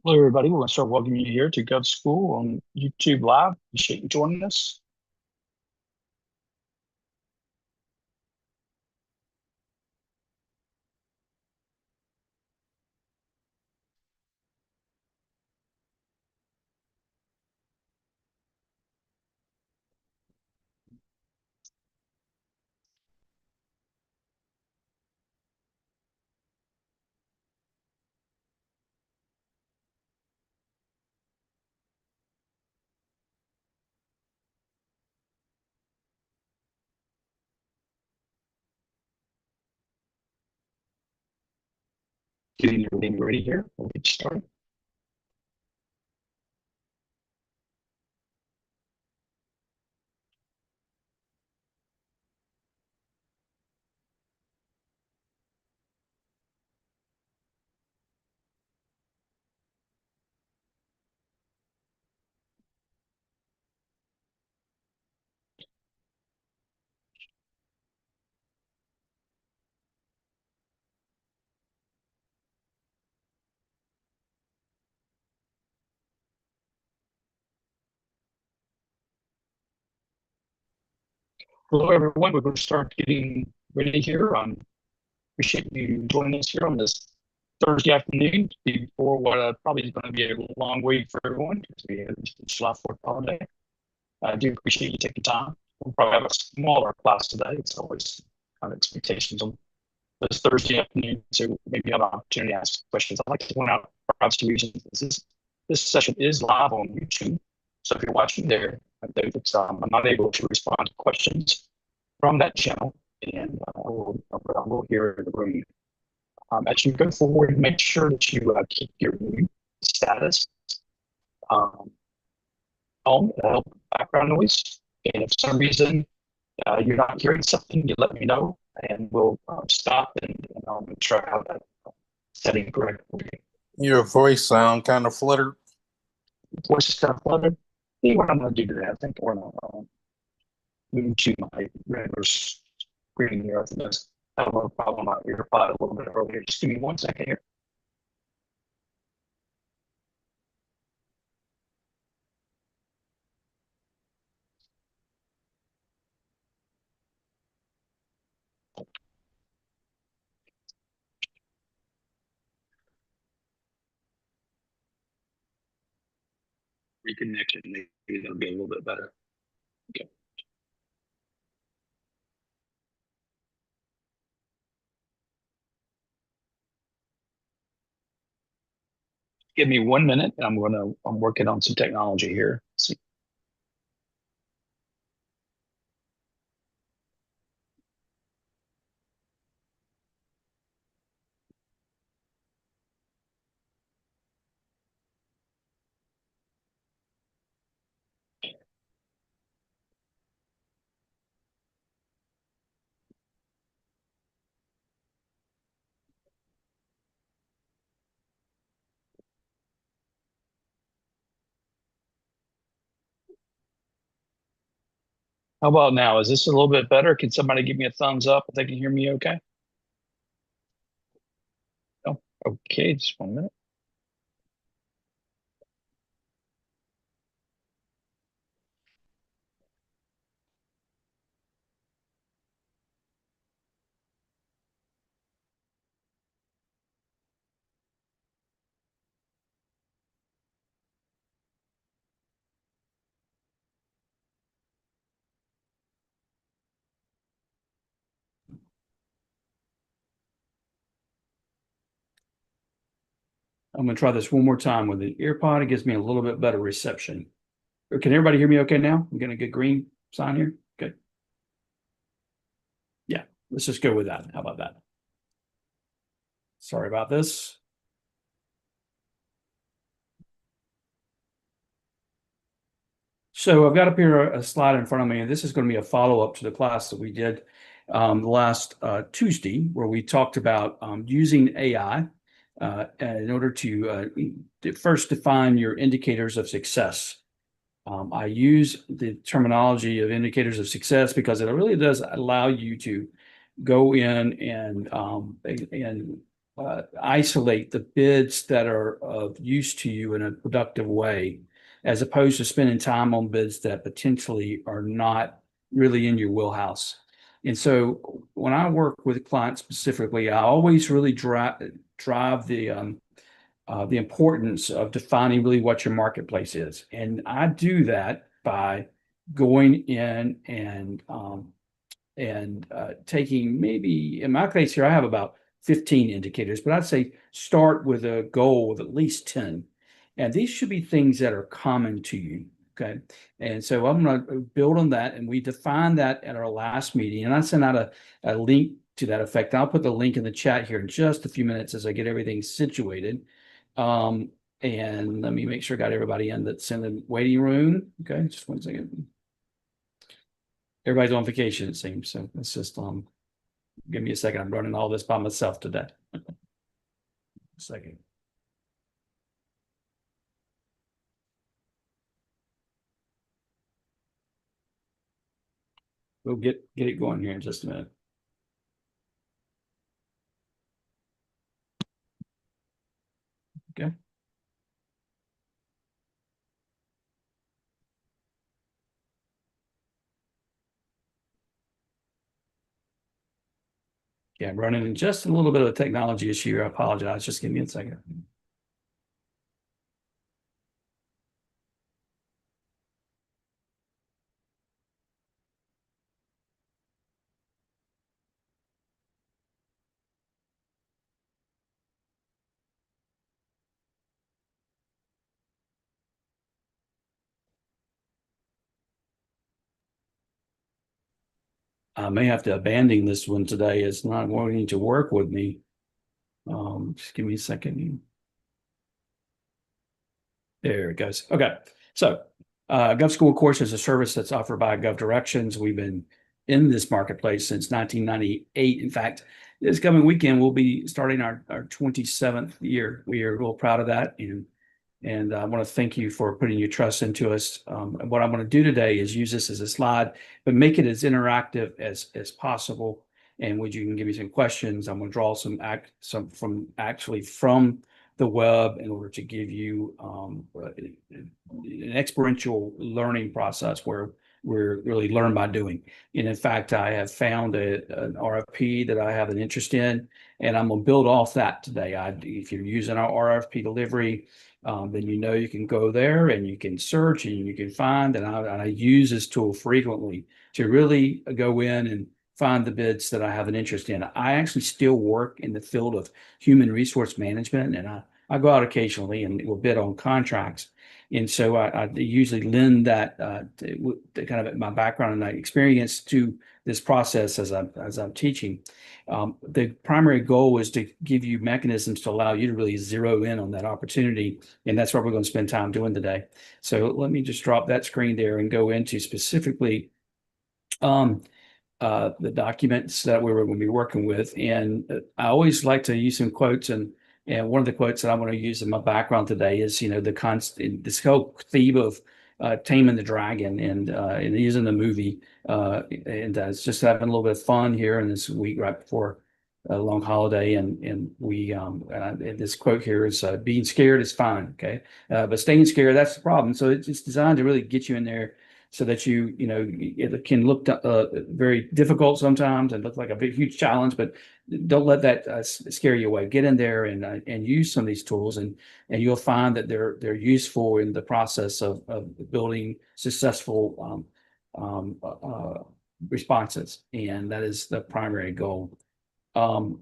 Hello, everybody. We want to start welcoming you here to Gov School on YouTube Live. Appreciate you joining us. Getting everything ready here. We'll get started. Hello, everyone. We're going to start getting ready here. Appreciate you joining us here on this Thursday afternoon before what probably is going to be a long week for everyone because we have the July 4th holiday. I do appreciate you taking time. We'll probably have a smaller class today. It's always kind of expectations on this Thursday afternoon, so maybe have an opportunity to ask questions. I'd like to point out for obvious reasons this session is live on YouTube. So if you're watching there, I know that I'm not able to respond to questions from that channel, and I will hear in the room. As you go forward, make sure that you keep your status on background noise. And if for some reason you're not hearing something, you let me know, and we'll stop and I'll make sure I have that setting correct. Your voice sound kind of fluttered. Voice is kind of flooded. See what I'm going to do today. I think we're going to move to my regular screen here. I think that's a little problem out here. Probably a little bit earlier. Just give me 1 second here. Reconnection. Maybe that'll be a little bit better. Okay. Give me 1 minute. I'm working on some technology here. So, how about now? Is this a little bit better? Can somebody give me a thumbs up if they can hear me okay? No? Okay, just 1 minute. I'm going to try this one more time with the earpod. It gives me a little bit better reception. Can everybody hear me okay now? I'm getting a good green sign here. Good. Yeah, let's just go with that. How about that? Sorry about this. So I've got up here a slide in front of me, and this is going to be a follow-up to the class that we did last Tuesday, where we talked about using AI in order to first define your indicators of success. I use the terminology of indicators of success because it really does allow you to go in and isolate the bids that are of use to you in a productive way, as opposed to spending time on bids that potentially are not really in your wheelhouse. And so when I work with clients specifically, I always really drive the importance of defining really what your marketplace is. And I do that by going in and taking, maybe in my case here, I have about 15 indicators, but I'd say start with a goal of at least 10. And these should be things that are common to you. Okay. And so I'm going to build on that. And we defined that at our last meeting. And I sent out a link to that effect. I'll put the link in the chat here in just a few minutes as I get everything situated. And let me make sure I got everybody in that's in the waiting room. Okay, just 1 second. Everybody's on vacation, it seems. So let's just give me a second. I'm running all this by myself today. A second. We'll get it going here in just a minute. Okay. Yeah, I'm running in just a little bit of a technology issue. I apologize. Just give me a second. I may have to abandon this one today. It's not wanting to work with me. Just give me a second. There it goes. Okay. So GovSchool, of course, is a service that's offered by GovDirections. We've been in this marketplace since 1998. In fact, this coming weekend, we'll be starting our 27th year. We are real proud of that. And I want to thank you for putting your trust into us. What I'm going to do today is use this as a slide, but make it as interactive as possible. And would you can give me some questions? I'm going to draw some from the web in order to give you an experiential learning process where we're really learn by doing. And in fact, I have found an RFP that I have an interest in, and I'm going to build off that today. If you're using our RFP delivery, then you can go there and you can search and you can find. And I use this tool frequently to really go in and find the bids that I have an interest in. I actually still work in the field of human resource management, and I go out occasionally and will bid on contracts. And so I usually lend that to kind of my background and my experience to this process as I'm teaching. The primary goal is to give you mechanisms to allow you to really zero in on that opportunity. And that's what we're going to spend time doing today. So let me just drop that screen there and go into specifically the documents that we were going to be working with. And I always like to use some quotes, and one of the quotes that I'm going to use in my background today is, this whole theme of taming the dragon and using the movie. And it's just having a little bit of fun here in this week right before a long holiday. And this quote here is being scared is fine. Okay. But staying scared, that's the problem. So it's designed to really get you in there so that it can look very difficult sometimes and look like a big, huge challenge, but don't let that scare you away. Get in there and use some of these tools, and you'll find that they're useful in the process of building successful responses, and that is the primary goal. I've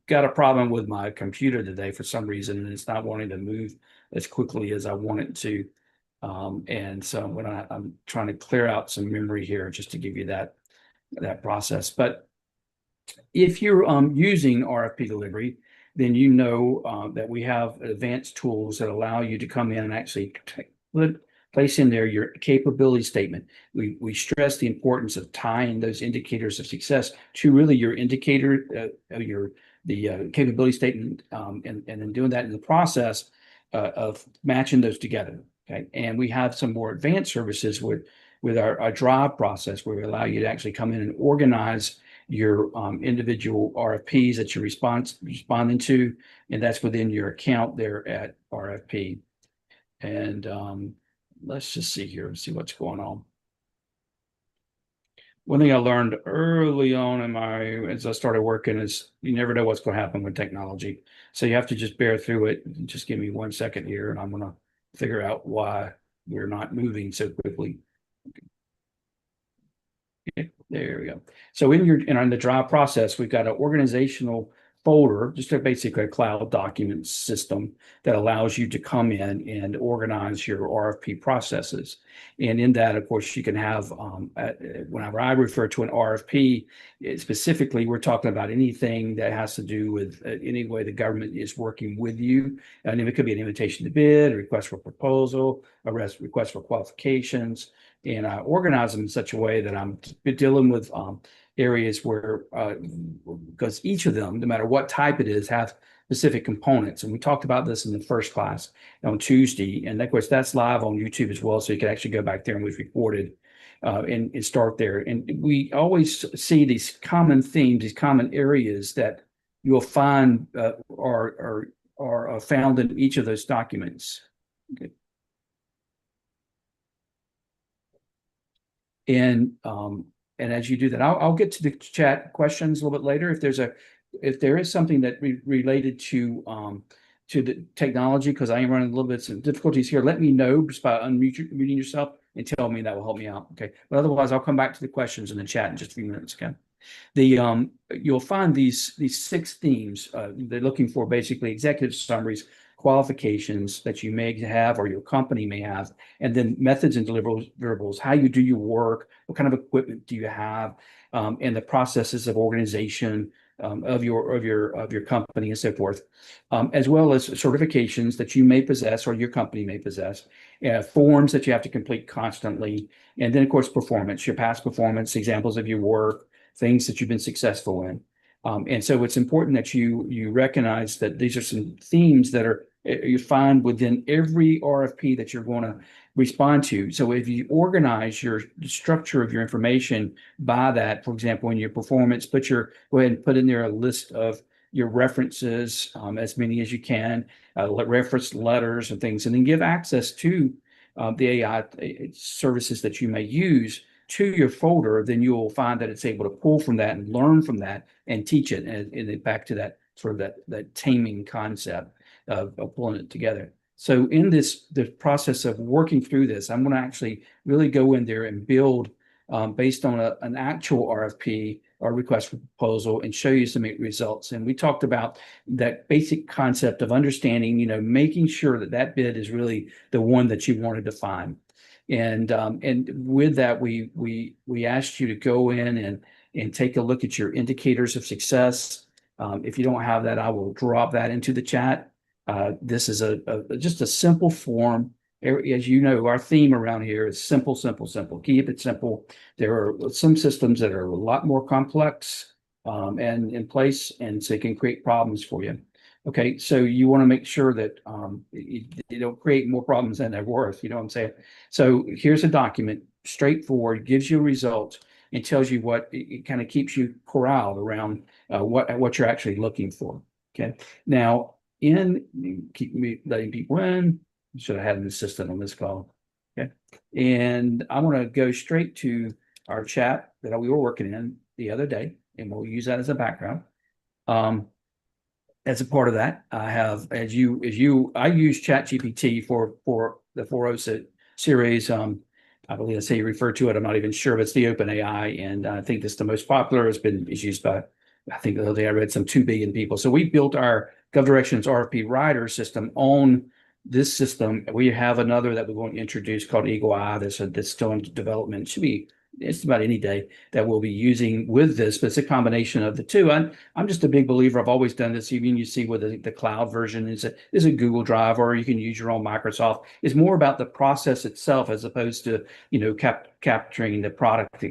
got a problem with my computer today for some reason, and it's not wanting to move as quickly as I want it to. And so I'm trying to clear out some memory here just to give you that process. But if you're using RFP delivery, then that we have advanced tools that allow you to come in and actually place in there your capability statement. We stress the importance of tying those indicators of success to really your indicator, the capability statement, and then doing that in the process of matching those together. Okay, and we have some more advanced services with our drive process, where we allow you to actually come in and organize your individual RFPs that you're responding to, and that's within your account there at RFP. And let's just see here and see what's going on. One thing I learned early on as I started working is you never know what's going to happen with technology. So you have to just bear through it. Just give me 1 second here and I'm going to figure out why we're not moving so quickly. Okay, there we go. So in the drive process, we've got an organizational folder, just basically a cloud document system that allows you to come in and organize your RFP processes. And in that, of course, you can have, whenever I refer to an RFP, specifically, we're talking about anything that has to do with any way the government is working with you. And it could be an invitation to bid, a request for proposal, a request for qualifications, and I organize them in such a way that I'm dealing with areas where, because each of them, no matter what type it is, have specific components. And we talked about this in the first class on Tuesday. And of course, that's live on YouTube as well. So you can actually go back there and we've recorded and start there. And we always see these common themes, these common areas that you'll find are found in each of those documents. Okay. And as you do that, I'll get to the chat questions a little bit later. If there is something that related to the technology, because I am running a little bit some difficulties here, let me know just by unmuting yourself and tell me. That will help me out. Okay. But otherwise, I'll come back to the questions in the chat in just a few minutes. Okay. You'll find these 6 themes. They're looking for basically executive summaries, qualifications that you may have or your company may have, and then methods and deliverables, how you do your work, what kind of equipment do you have, and the processes of organization of your company and so forth, as well as certifications that you may possess or your company may possess, forms that you have to complete constantly, and then of course performance, your past performance, examples of your work, things that you've been successful in. And so it's important that you recognize that these are some themes that you find within every RFP that you're going to respond to. So if you organize your structure of your information by that, for example, in your performance, go ahead and put in there a list of your references, as many as you can, reference letters and things, and then give access to the AI services that you may use to your folder, then you'll find that it's able to pull from that and learn from that and teach it, and back to that sort of that taming concept of pulling it together. So in the process of working through this, I'm going to actually really go in there and build based on an actual RFP or request for proposal and show you some results. And we talked about that basic concept of understanding, making sure that bid is really the one that you wanted to find. And with that, we asked you to go in and take a look at your indicators of success. If you don't have that, I will drop that into the chat. This is just a simple form. As you know, our theme around here is simple, simple, simple. Keep it simple. There are some systems that are a lot more complex and in place, and so it can create problems for you. Okay, so you want to make sure that you don't create more problems than they're worth. You know what I'm saying? So here's a document, straightforward, gives you a result, and tells you what it kind of keeps you corralled around what you're actually looking for. Okay, now keep me letting people in. Should have had an assistant on this call. Okay, and I want to go straight to our chat that we were working in the other day, and we'll use that as a background. As a part of that, I have, I use ChatGPT for the 4.0 series. I believe that's how you refer to it. I'm not even sure, but it's the OpenAI, and I think it's the most popular. It's used by, I think the other day I read, some 2 billion people. So we built our GovDirections RFP writer system on this system. We have another that we're going to introduce called Eagle Eye that's still in development. It should be just about any day that we'll be using with this, but it's a combination of the two. I'm just a big believer. I've always done this. Even you see with the cloud version is a Google Drive, or you can use your own Microsoft. It's more about the process itself as opposed to capturing the product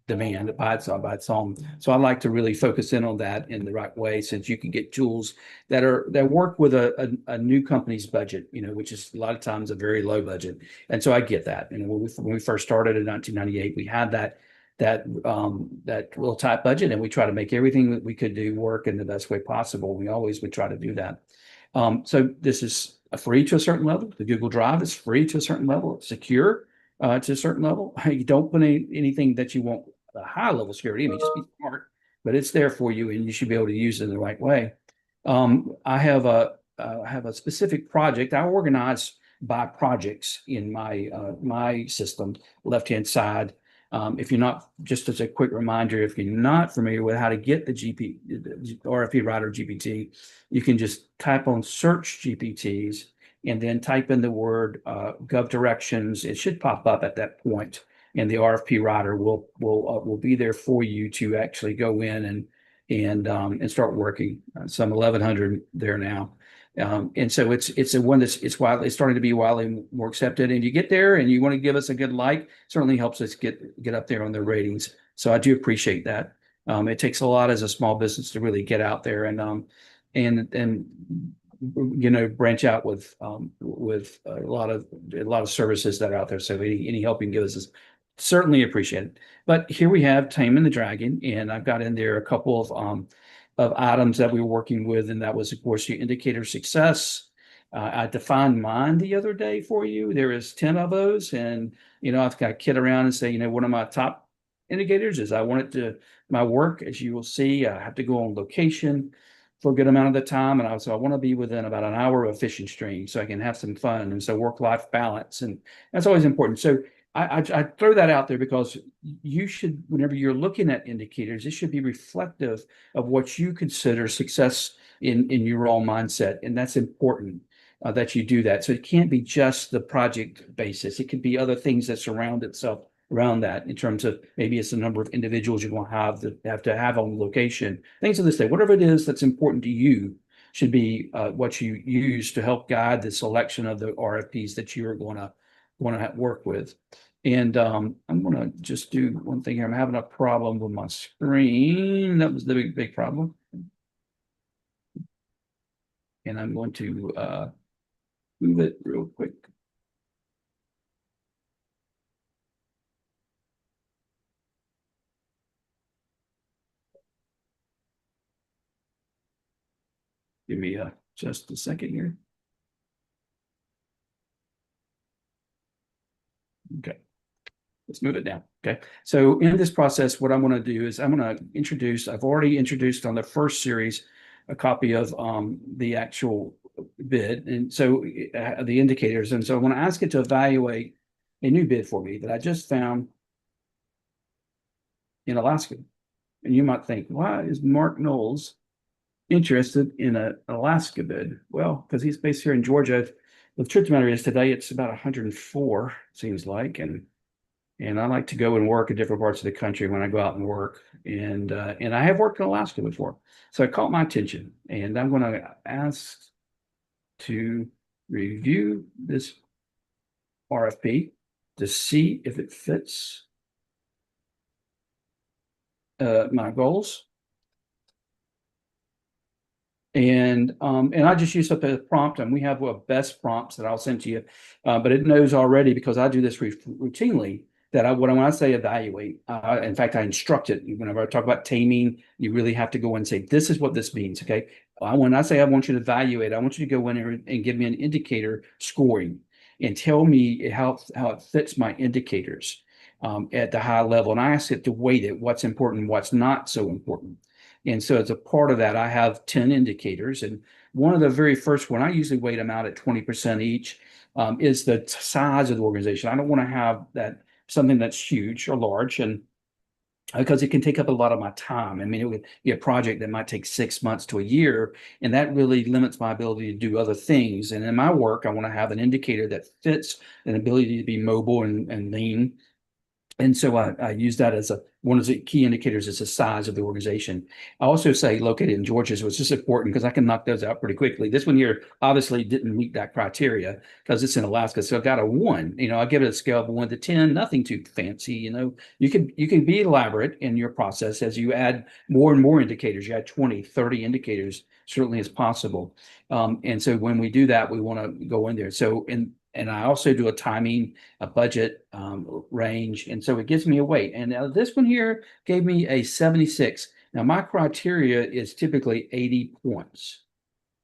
demand by its own. So I like to really focus in on that in the right way, since you can get tools that work with a new company's budget, which is a lot of times a very low budget. And so I get that. And when we first started in 1998, we had that that little tight budget, and we try to make everything that we could do work in the best way possible. We always would try to do that. So this is free to a certain level. The Google Drive is free to a certain level. It's secure to a certain level. You don't put anything that you want a high level security. I mean, just be smart, but it's there for you, and you should be able to use it in the right way. I have a specific project. I organize by projects in my system, left hand side. If you're not, just as a quick reminder, if you're not familiar with how to get the RFP Writer GPT, you can just type on search GPTs and then type in the word Gov Directions. It should pop up at that point, and the RFP Writer will be there for you to actually go in and start working. Some 1,100 there now. And so it's a one it's widely starting to be widely more accepted. And you get there and you want to give us a good like, certainly helps us get up there on the ratings. So I do appreciate that. It takes a lot as a small business to really get out there and branch out with a lot of services that are out there. So any help you can give us is certainly appreciated. But here we have Taming the Dragon, and I've got in there a couple of items that we were working with, and that was, of course, your indicator of success. I defined mine the other day for you. There is 10 of those, and I've got to kid around and say, one of my top indicators is I want it to my work. As you will see, I have to go on location for a good amount of the time, and I want to be within about an hour of a fishing stream so I can have some fun, and so work-life balance, and that's always important. So I throw that out there because you should, whenever you're looking at indicators, it should be reflective of what you consider success in your own mindset. And that's important that you do that. So it can't be just the project basis. It could be other things that surround itself around that, in terms of maybe it's the number of individuals you want to have on location, things of this day. Whatever it is that's important to you should be what you use to help guide the selection of the RFPs that you're going to work with. And I'm going to just do one thing here. I'm having a problem with my screen. That was the big problem. And I'm going to move it real quick. Give me just a second here. Okay. Let's move it down. Okay. So in this process, what I'm going to do is I'm going to introduce, I've already introduced on the first series a copy of the actual bid. And so the indicators. And so I want to ask it to evaluate a new bid for me that I just found in Alaska. And you might think, why is Mark Knowles interested in an Alaska bid? Well, because he's based here in Georgia. The truth of the matter is today it's about 104, seems like, and I like to go and work in different parts of the country when I go out and work. And I have worked in Alaska before. So it caught my attention. And I'm going to ask to review this RFP to see if it fits my goals. And I just use up a prompt, and we have best prompts that I'll send to you. But it knows already, because I do this routinely, that when I say evaluate, in fact, I instruct it. Whenever I talk about taming, you really have to go and say, this is what this means. Okay. When I say I want you to evaluate, I want you to go in and give me an indicator scoring and tell me how it fits my indicators at the high level. And I ask it to weight it, what's important, what's not so important. And so as a part of that, I have 10 indicators. And one of the very first one, I usually weight them out at 20% each, is the size of the organization. I don't want to have something that's huge or large, and because it can take up a lot of my time. I mean, it would be a project that might take 6 months to a year, and that really limits my ability to do other things. And in my work, I want to have an indicator that fits an ability to be mobile and lean. And so I use that as one of the key indicators is the size of the organization. I also say located in Georgia, so it's just important because I can knock those out pretty quickly. This one here obviously didn't meet that criteria because it's in Alaska. So I got a 1. I give it a scale of 1 to 10, nothing too fancy. You can be elaborate in your process as you add more and more indicators. You add 20, 30 indicators, certainly is possible. And so when we do that, we want to go in there. So and I also do a timing, a budget range. And so it gives me a weight. And this one here gave me a 76. Now my criteria is typically 80 points.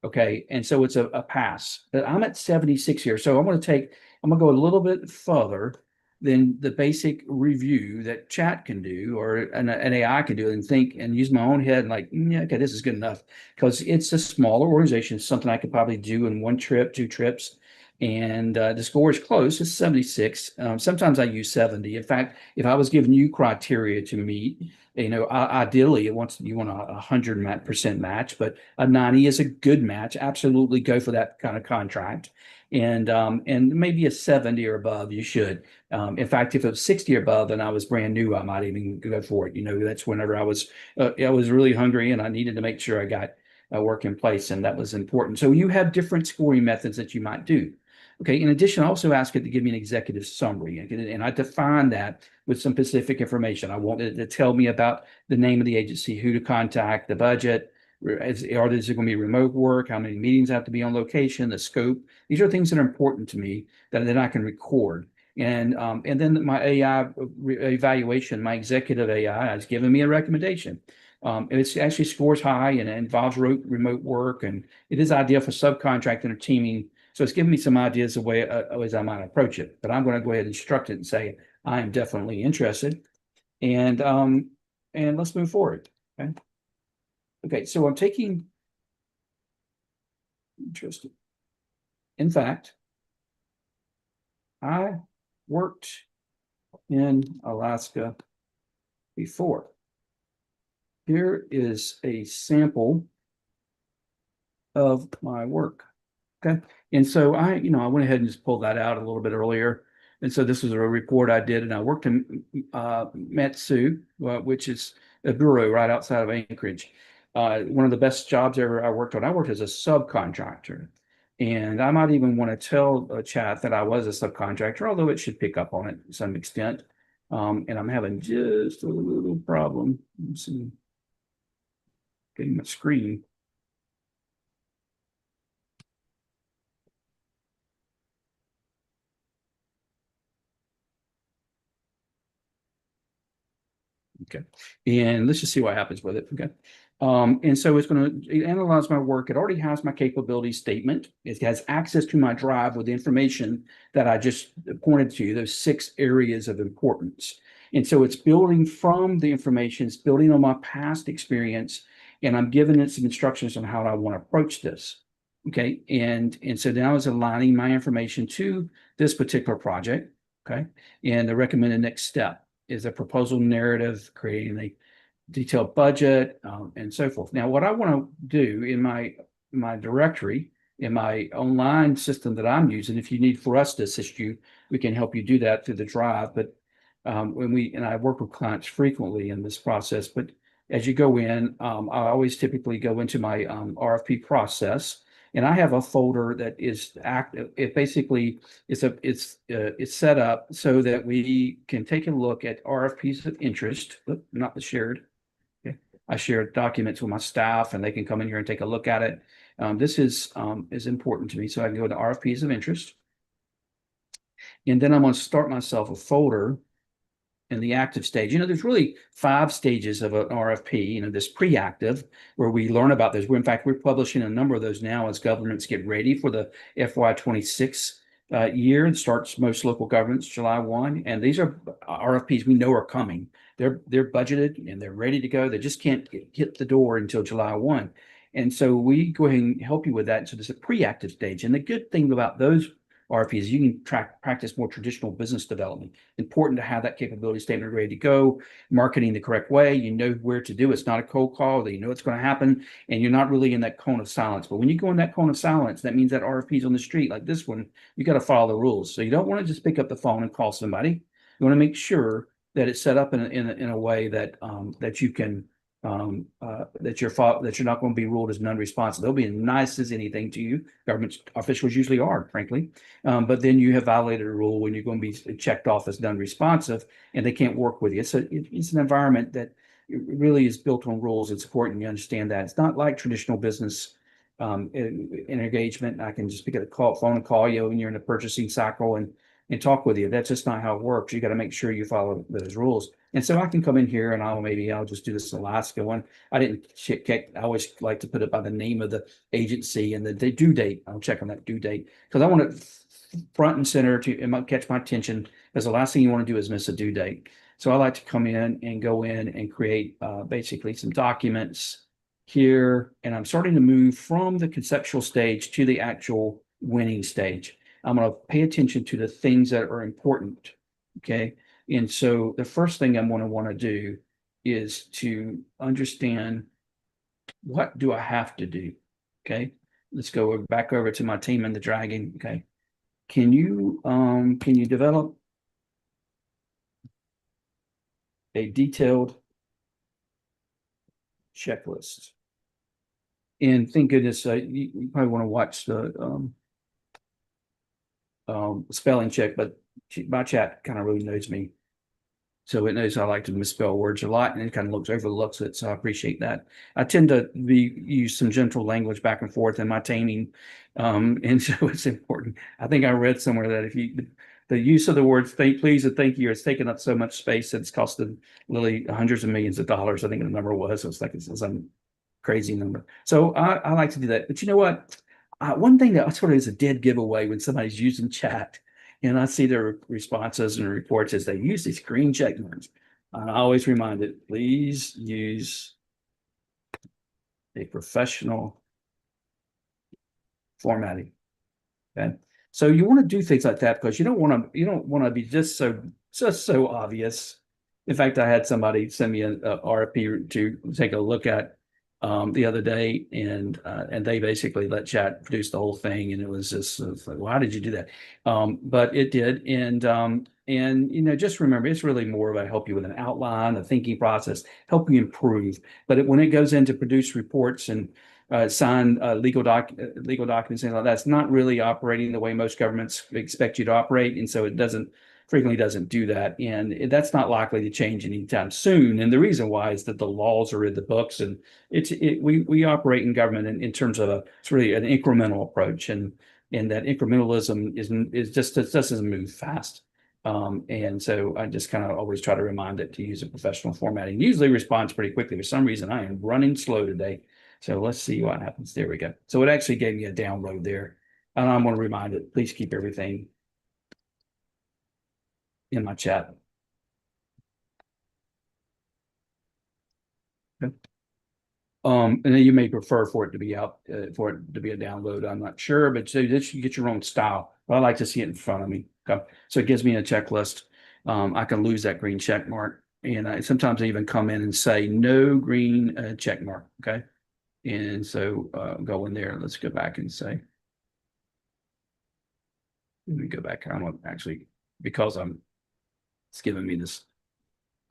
Okay. And so it's a pass, but I'm at 76 here. So I'm going to go a little bit further than the basic review that chat can do or an AI can do and think and use my own head and like, yeah, okay, this is good enough because it's a smaller organization, something I could probably do in one trip, two trips. And the score is close. It's 76. Sometimes I use 70. In fact, if I was giving you criteria to meet, ideally, you want a 100% match, but a 90 is a good match. Absolutely go for that kind of contract. And maybe a 70 or above, you should. In fact, if it was 60 or above and I was brand new, I might even go for it. That's whenever I was really hungry and I needed to make sure I got work in place, and that was important. So you have different scoring methods that you might do. Okay. In addition, I also ask it to give me an executive summary, and I define that with some specific information. I want it to tell me about the name of the agency, who to contact, the budget, is there going to be remote work, how many meetings have to be on location, the scope. These are things that are important to me that then I can record. And then my AI evaluation, my executive AI has given me a recommendation. It actually scores high and it involves remote work, and it is ideal for subcontracting or teaming. So it's given me some ideas of ways I might approach it. But I'm going to go ahead and instruct it and say I am definitely interested, and let's move forward. Okay. Okay. So I'm taking interested. In fact, I worked in Alaska before. Here is a sample of my work. Okay. And so I went ahead and just pulled that out a little bit earlier. And so this was a report I did, and I worked in Matsu, which is a bureau right outside of Anchorage. One of the best jobs ever I worked on. I worked as a subcontractor. And I might even want to tell chat that I was a subcontractor, although it should pick up on it to some extent. And I'm having just a little problem. Let's see. Getting my screen. Okay. And let's just see what happens with it. Okay. And so it's going to analyze my work. It already has my capability statement. It has access to my drive with the information that I just pointed to you, those 6 areas of importance. And so it's building from the information, it's building on my past experience, and I'm giving it some instructions on how I want to approach this. Okay. And so now it's aligning my information to this particular project. Okay. And the recommended next step is a proposal narrative, creating a detailed budget, and so forth. Now, what I want to do in my directory, in my online system that I'm using, if you need for us to assist you, we can help you do that through the drive. But I work with clients frequently in this process, but as you go in, I always typically go into my RFP process, and I have a folder that is active. It basically it's set up so that we can take a look at RFPs of interest, not the shared. Okay. I share documents with my staff, and they can come in here and take a look at it. This is important to me, so I can go to RFPs of interest, and then I'm going to start myself a folder in the active stage. There's really 5 stages of an RFP. This pre-active, where we learn about those. In fact, we're publishing a number of those now as governments get ready for the FY26 year. It starts most local governments July 1. And these are RFPs we know are coming. They're budgeted and they're ready to go. They just can't hit the door until July 1. And so we go ahead and help you with that. So there's a pre-active stage. And the good thing about those RFPs, you can practice more traditional business development. Important to have that capability statement ready to go, marketing the correct way. You know where to do. It's not a cold call. That you know it's going to happen, and you're not really in that cone of silence. But when you go in that cone of silence, that means that RFPs on the street like this one, you got to follow the rules. So you don't want to just pick up the phone and call somebody. You want to make sure that it's set up in a way that that you can that you're not going to be ruled as non-responsive. They'll be as nice as anything to you. Government officials usually are, frankly. But then you have violated a rule when you're going to be checked off as non-responsive, and they can't work with you. So it's an environment that really is built on rules. It's important you understand that. It's not like traditional business in engagement. I can just pick up the phone and call you when you're in the purchasing cycle and talk with you. That's just not how it works. You got to make sure you follow those rules. And so I can come in here and I'll just do this Alaska one. I didn't check. I always like to put it by the name of the agency and the due date. I'll check on that due date because I want it front and center to it might catch my attention, because the last thing you want to do is miss a due date. So I like to come in and go in and create basically some documents here. And I'm starting to move from the conceptual stage to the actual winning stage. I'm going to pay attention to the things that are important. Okay. And so the first thing I'm going to want to do is to understand, what do I have to do? Okay. Let's go back over to my team and the dragon. Okay. Can you develop a detailed checklist? And thank goodness, you probably want to watch the spelling check, but my chat kind of really knows me. So it knows I like to misspell words a lot, and it kind of overlooks it. So I appreciate that. I tend to use some gentle language back and forth in my taming. And so it's important. I think I read somewhere that the use of the words please and thank you has taken up so much space that it's costed Lily hundreds of millions of dollars. I think the number was. It's some crazy number. So I like to do that. But you know what? One thing that sort of is a dead giveaway when somebody's using chat and I see their responses and reports is they use these green check marks. I always remind it, please use a professional formatting. Okay. So you want to do things like that because you don't want to be just so obvious. In fact, I had somebody send me a RFP to take a look at the other day, and they basically let chat produce the whole thing, and it was just like, why did you do that? But it did, and just remember, it's really more about help you with an outline, a thinking process, help you improve. But when it goes into produce reports and sign legal documents and all that, it's not really operating the way most governments expect you to operate, and so it frequently doesn't do that, and that's not likely to change anytime soon. And the reason why is that the laws are in the books, and we operate in government in terms of it's really an incremental approach, and that incrementalism is just it doesn't move fast. And so I just kind of always try to remind it to use a professional formatting. Usually responds pretty quickly. For some reason, I am running slow today. So let's see what happens. There we go. So it actually gave me a download there. And I'm going to remind it, please keep everything in my chat. Okay. And then you may prefer for it to be out, for it to be a download. I'm not sure, but so this you get your own style. But I like to see it in front of me. Okay. So it gives me a checklist. I can lose that green check mark. And I sometimes even come in and say no green check mark. Okay. And so go in there. Let's go back and say, let me go back. I'm actually, because it's giving me this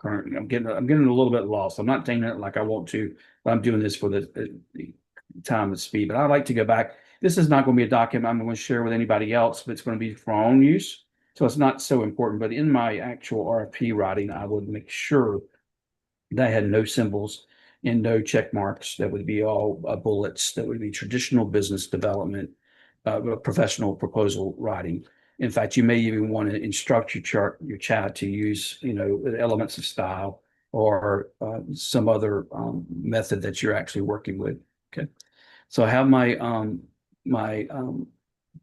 current, I'm getting a little bit lost. I'm not taking it like I want to, but I'm doing this for the time and speed. But I like to go back. This is not going to be a document I'm going to share with anybody else, but it's going to be for our own use. So it's not so important. But in my actual RFP writing, I would make sure that I had no symbols and no check marks. That would be all bullets. That would be traditional business development, professional proposal writing. In fact, you may even want to instruct your chat to use, elements of style or some other method that you're actually working with. Okay, so I have my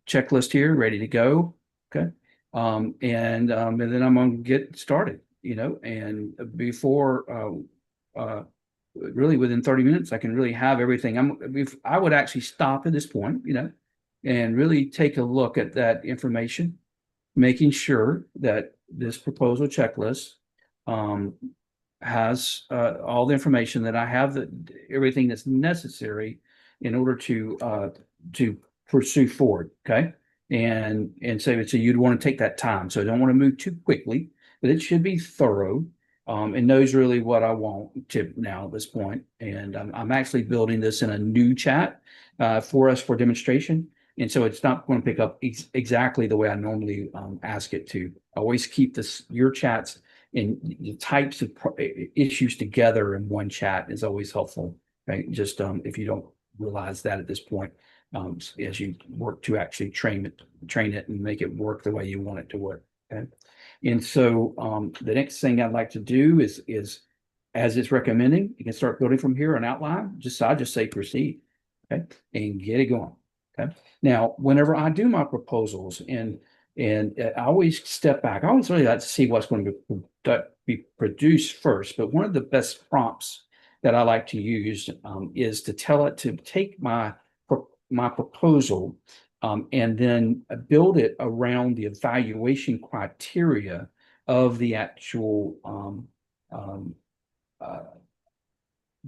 checklist here ready to go. Okay, and then I'm going to get started. And before really within 30 minutes, I can really have everything. I would actually stop at this point, and really take a look at that information, making sure that this proposal checklist has all the information that I have, everything that's necessary in order to pursue forward. Okay. And so you'd want to take that time. So I don't want to move too quickly, but it should be thorough. And knows really what I want to now at this point. And I'm actually building this in a new chat for us for demonstration. And so it's not going to pick up exactly the way I normally ask it to. I always keep your chats and the types of issues together in one chat is always helpful. Right? Just if you don't realize that at this point, as you work to actually train it and make it work the way you want it to work. Okay. And so the next thing I'd like to do is as it's recommending, you can start building from here, an outline. I just say proceed. Okay. And get it going. Okay. Now, whenever I do my proposals and I always step back, I always really like to see what's going to be produced first. But one of the best prompts that I like to use is to tell it to take my proposal and then build it around the evaluation criteria of the actual um, uh,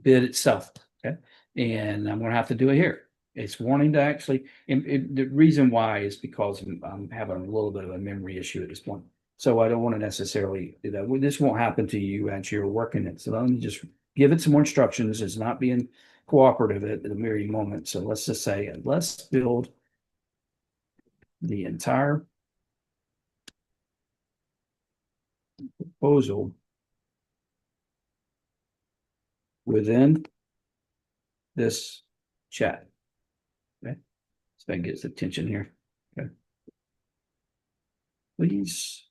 bid itself. Okay. And I'm going to have to do it here. It's wanting to actually, and the reason why is because I'm having a little bit of a memory issue at this point. So I don't want to necessarily do that. Well, this won't happen to you as you're working it. So let me just give it some more instructions. It's not being cooperative at the very moment. So let's just say, let's build the entire proposal within this chat. Okay. So that gets attention here. Okay. Please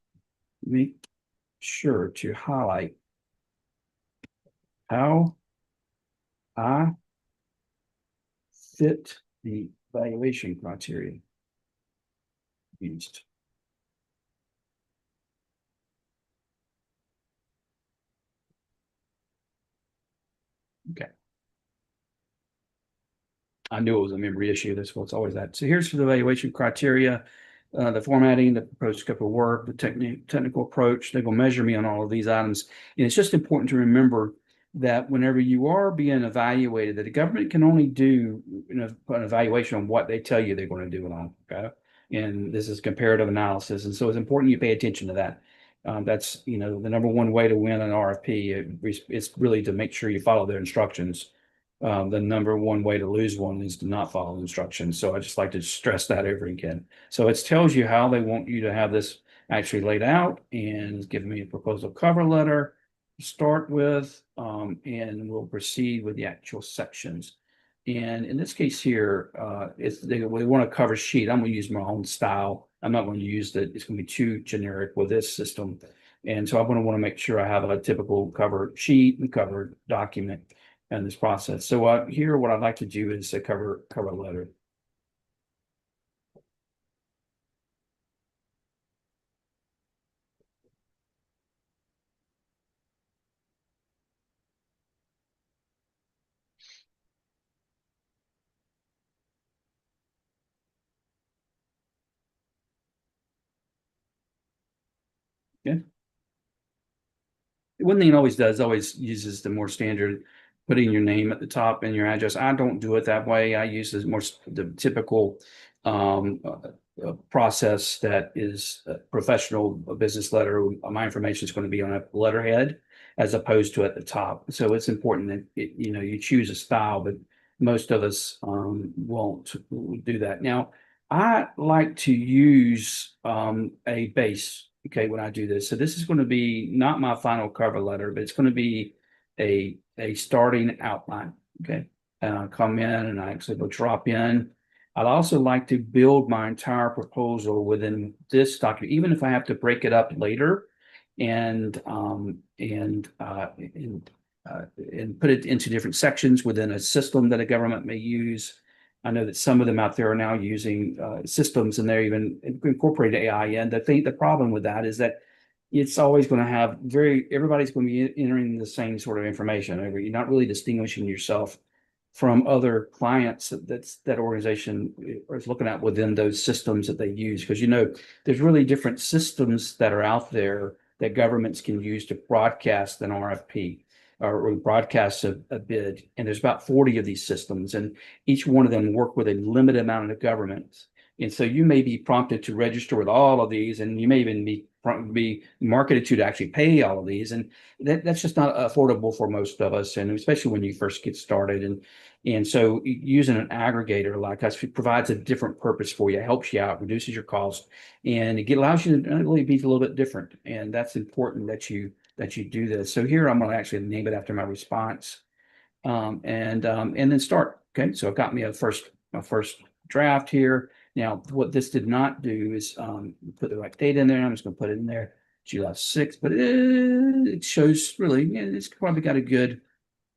make sure to highlight how I fit the evaluation criteria used. Okay. I knew it was a memory issue. That's what's always that. So here's for the evaluation criteria, the formatting, the proposed scope of work, the technical approach. They will measure me on all of these items. And it's just important to remember that whenever you are being evaluated, that the government can only do an evaluation on what they tell you they're going to do it on. Okay. And this is comparative analysis. And so it's important you pay attention to that. That's, the number one way to win an RFP. It's really to make sure you follow their instructions. The number one way to lose one is to not follow instructions. So I just like to stress that over again. So it tells you how they want you to have this actually laid out, and it's giving me a proposal cover letter to start with, and we'll proceed with the actual sections. And in this case here, we want a cover sheet. I'm going to use my own style. I'm not going to use that. It's going to be too generic with this system. And so I'm going to want to make sure I have a typical cover sheet and cover document in this process. So here, what I'd like to do is a cover letter. Okay. One thing it always uses the more standard, putting your name at the top and your address. I don't do it that way. I use the typical process that is a professional business letter. My information is going to be on a letterhead as opposed to at the top. So it's important that you choose a style, but most of us won't do that. Now, I like to use a base. Okay, when I do this. So this is going to be not my final cover letter, but it's going to be a starting outline. Okay. Come in and I actually will drop in. I'd also like to build my entire proposal within this document, even if I have to break it up later and put it into different sections within a system that a government may use. I know that some of them out there are now using systems, and they're even incorporated AI in. The problem with that is that it's always going to have everybody's going to be entering the same sort of information. You're not really distinguishing yourself from other clients that organization is looking at within those systems that they use. Because there's really different systems that are out there that governments can use to broadcast an RFP or broadcast a bid. And there's about 40 of these systems, and each one of them work with a limited amount of governments. And so you may be prompted to register with all of these, and you may even be marketed to actually pay all of these. And that's just not affordable for most of us. And especially when you first get started. And so using an aggregator like us provides a different purpose for you, helps you out, reduces your cost, and it allows you to really be a little bit different. And that's important that you do this. So here I'm going to actually name it after my response, and then start. Okay, so I've got me my first draft here. Now, what this did not do is put the right date in there. I'm just going to put it in there, July 6th, but it shows really, yeah, it's probably got a good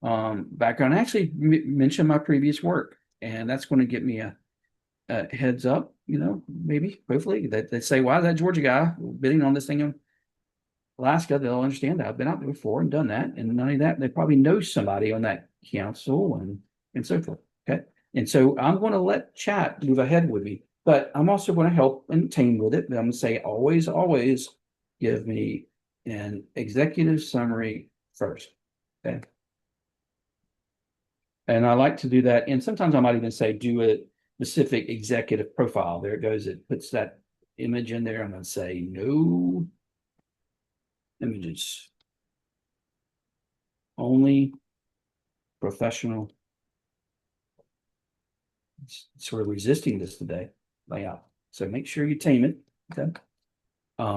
background. I actually mentioned my previous work, and that's going to get me a heads up, maybe, hopefully, that they say, why is that Georgia guy bidding on this thing in Alaska? They'll understand that I've been out there before and done that. And not only that, they probably know somebody on that council and so forth. Okay. And so I'm going to let chat move ahead with me, but I'm also going to help and tame with it. But I'm going to say, always, always give me an executive summary first. Okay. And I like to do that. And sometimes I might even say, do a specific executive profile. There it goes. It puts that image in there. I'm going to say no images, only professional. It's sort of resisting this today layout. So make sure you tame it. Okay.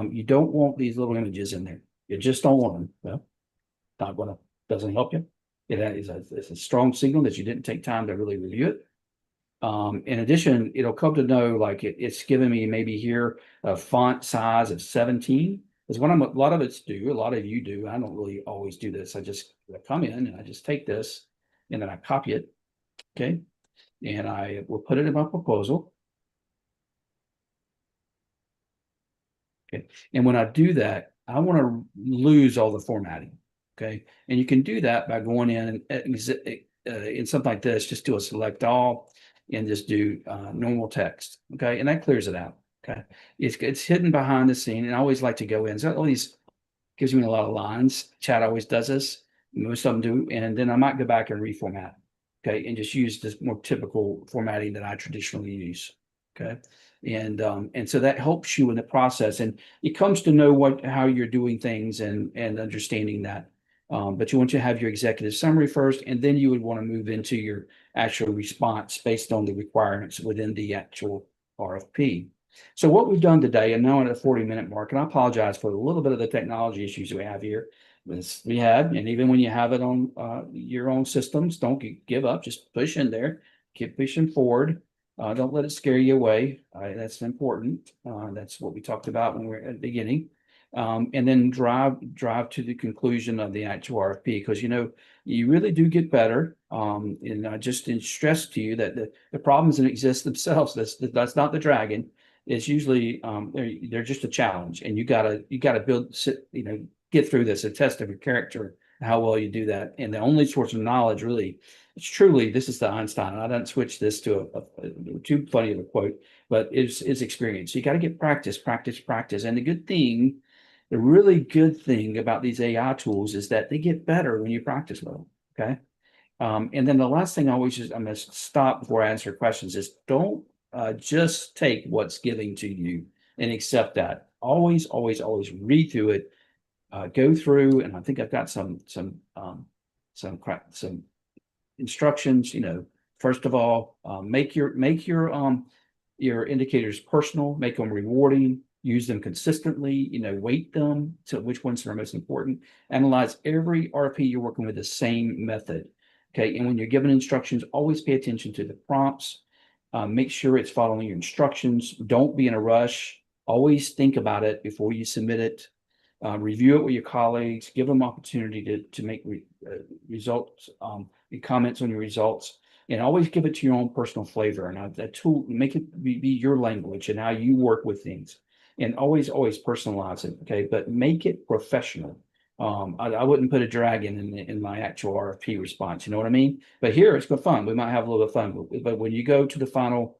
You don't want these little images in there. You just don't want them. Well, not gonna, doesn't help you. It's a strong signal that you didn't take time to really review it. In addition, it'll come to know like it's giving me maybe here a font size of 17. Is what a lot of it's do. A lot of you do. I don't really always do this. I come in and I just take this and then I copy it. Okay. And I will put it in my proposal. Okay. And when I do that, I want to lose all the formatting. Okay. And you can do that by going in and in something like this, just do a select all and just do normal text. Okay. And that clears it out. Okay. It's hidden behind the scene. And I always like to go in. So all these gives me a lot of lines. Chat always does this. Most of them do. And then I might go back and reformat. Okay. And just use this more typical formatting that I traditionally use. Okay. And so that helps you in the process, and it comes to know how you're doing things and understanding that. But you want to have your executive summary first, and then you would want to move into your actual response based on the requirements within the actual RFP. So what we've done today, and now at a 40-minute mark, and I apologize for a little bit of the technology issues we have here. We had, and even when you have it on your own systems, don't give up, just push in there, keep pushing forward. Don't let it scare you away. That's important. That's what we talked about when we were at the beginning. And then drive to the conclusion of the actual RFP, because you really do get better. And I just stress to you that the problems that exist themselves, that's not the dragon. It's usually they're just a challenge, and you gotta get through this, a test of your character, how well you do that. And the only source of knowledge really, it's truly, this is the Einstein. I didn't switch this to a too funny of a quote, but it's experience. You got to get practice. And the really good thing about these AI tools is that they get better when you practice with them. Okay. And then the last thing I'm going to stop before I answer questions is don't just take what's given to you and accept that. Always read through it, go through, and I think I've got some instructions. First of all, make your indicators personal, make them rewarding, use them consistently, weight them to which ones are most important. Analyze every RP you're working with the same method. Okay. And when you're given instructions, always pay attention to the prompts. Make sure it's following your instructions. Don't be in a rush. Always think about it before you submit it. Review it with your colleagues, give them opportunity to make results, comments on your results, and always give it to your own personal flavor. And that tool, make it be your language and how you work with things, and always personalize it. Okay. But make it professional. I wouldn't put a dragon in my actual RFP response. You know what I mean? But here it's fun. We might have a little bit of fun, but when you go to the final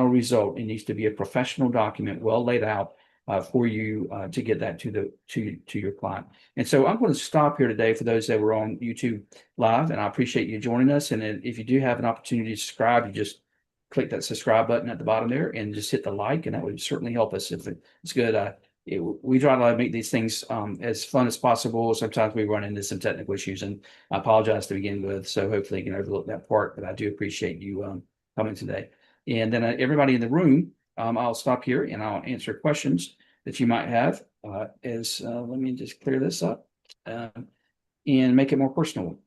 result, it needs to be a professional document, well laid out, for you to get that to your client. And so I'm going to stop here today for those that were on YouTube Live, and I appreciate you joining us. And if you do have an opportunity to subscribe, you just click that subscribe button at the bottom there and just hit the like, and that would certainly help us if it's good. We try to make these things as fun as possible. Sometimes we run into some technical issues, and I apologize to begin with. So hopefully you can overlook that part, but I do appreciate you coming today. And then everybody in the room, I'll stop here and I'll answer questions that you might have let me just clear this up and make it more personal.